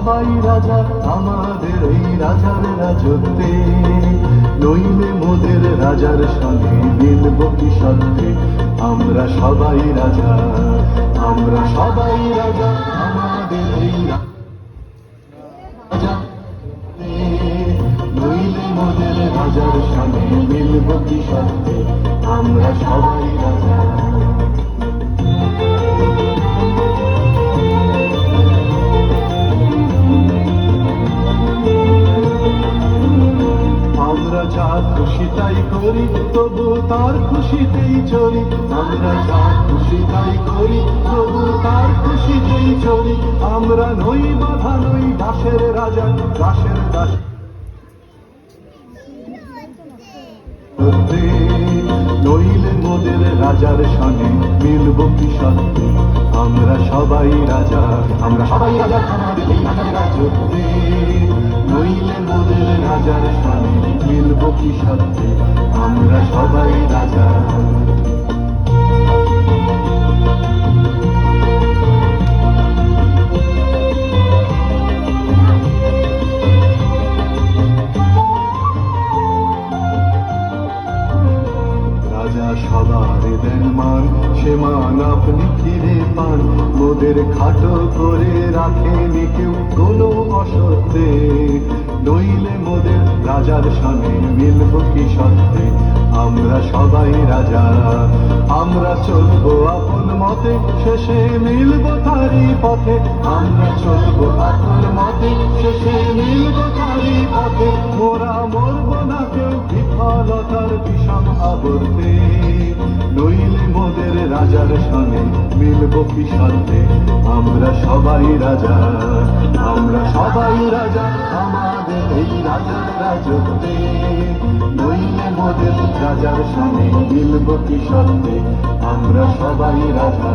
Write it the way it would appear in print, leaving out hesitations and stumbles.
সবাই রাজা আমাদের এই রাজার রাজত্বে, নইলে মোদের রাজার সঙ্গে মিলব কি সত্যে। আমরা সবাই রাজা, আমরা সবাই রাজা আমাদের এই রাজা, নইলে মোদের রাজার সঙ্গে মিলব কি সত্যে। আমরা সবাই রাজা। আমরা যা খুশি তাই করি, তবু তার খুশিতেই চলি। আমরা যা খুশি তাই করি, তবু তার খুশিতেই চলি। আমরা নই বাধা, নই দাসের রাজা, দাসের দাস। নইলে মোদের রাজার সঙ্গে মিলব কি সত্যে। আমরা সবাই রাজা, আমরা সবাই রাজা আমাদের এই রাজার রাজত্বে, নইলে মোদের রাজার সঙ্গে মিলব কি সত্যে। আমরা সবাই রাজা। রাজা সবার দেন মান, সে মান আপনি ফিরে পান। মোদের খাটো করে রাখেনি কেউ কোনো অসত্যে, নইলে মোদের রাজার সঙ্গে মিলব কি সত্যে। আমরা সবাই রাজা, আমরা চলবো আপন মতে, শেষে মিলব তারই পথে। আমরা চলবো আপন মতে, শেষে মিলব তারই পথে। মোরা মরব না কেউ বিফলতার বিষম আবর্তে, নইলে মোদের রাজার সঙ্গে মিলব কি সত্যে। আমরা সবাই রাজা, আমরা সবাই রাজা আমাদের এই রাজার রাজত্বে, নইলে মোদের রাজার সঙ্গে মিলব কি সত্যে। আমরা সবাই রাজা।